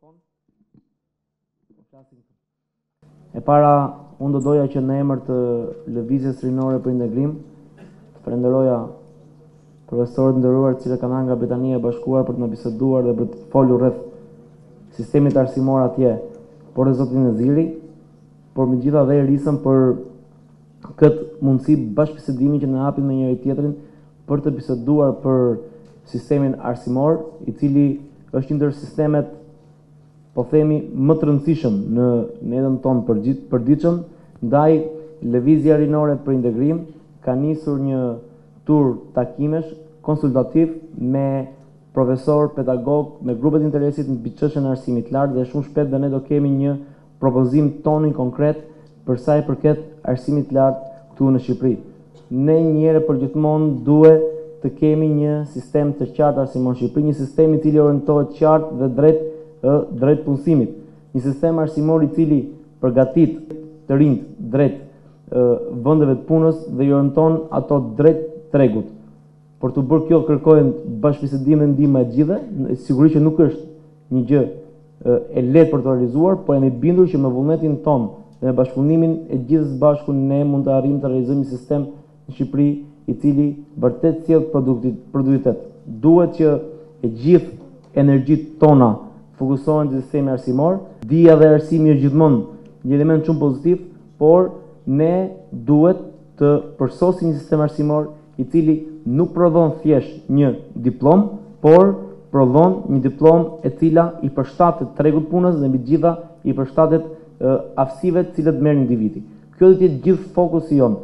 mikrofon. E para, unë do doja që në emër të lëvizjes rinore për integrim, të falenderoja profesorët nderuar që kanë ardhur nga Britania e Bashkuar për të na biseduar dhe për të folur rreth sistemit arsimor atje, por e zotin Neziri, por megjithatë risëm për këtë mundësi bashkëbisedimi që na japin me njëri tjetrin për të biseduar për sistemin arsimor, i cili është një ndër sistemet, po themi, më të rëndësishëm në jetën tonë përditshëm. Ndaj lëvizja rinore për integrim ka nisur një tur takimesh konsultativ me profesor, pedagog, me grupet interesit në çështjen e arsimit lart, dhe shumë shpejt dhe ne do kemi një propozim tonin konkret për sa i përket arsimit lart këtu në Shqipëri. Ne njëherë për gjithmonë duhet të kemi një sistem të qartë arsimor në Shqipëri, një sistem i cili orientohet qartë dhe drejt punësimit, një sistem arsimor i cili përgatit të rinjt drejt vendeve të punës dhe i orienton ato drejt tregut. Për të bërë kjo kërkojnë bashkëbisedim dhe ndihmë të gjithëve, sigurisht që nuk është një gjë e lehtë për të realizuar, por jam i bindur që me vullnetin ton dhe me bashkëpunimin e gjithës bashku ne mund të arrijmë të realizojmë një sistem në Shqipëri i cili vërtet sjell produktivitet. Duhet që e gjithë energjitë tona fokusohen në sistemin arsimor. Dija dhe arsimi është gjithmonë një element shumë pozitiv, por ne duhet të përsosim një sistem arsimor i cili nuk prodhon thjesht një diplom, por prodhon një diplom e cila i përshtatet tregut punës dhe mbi gjitha i përshtatet aftësive të cilat merr individi. Kjo do të jetë gjithë fokusi jon.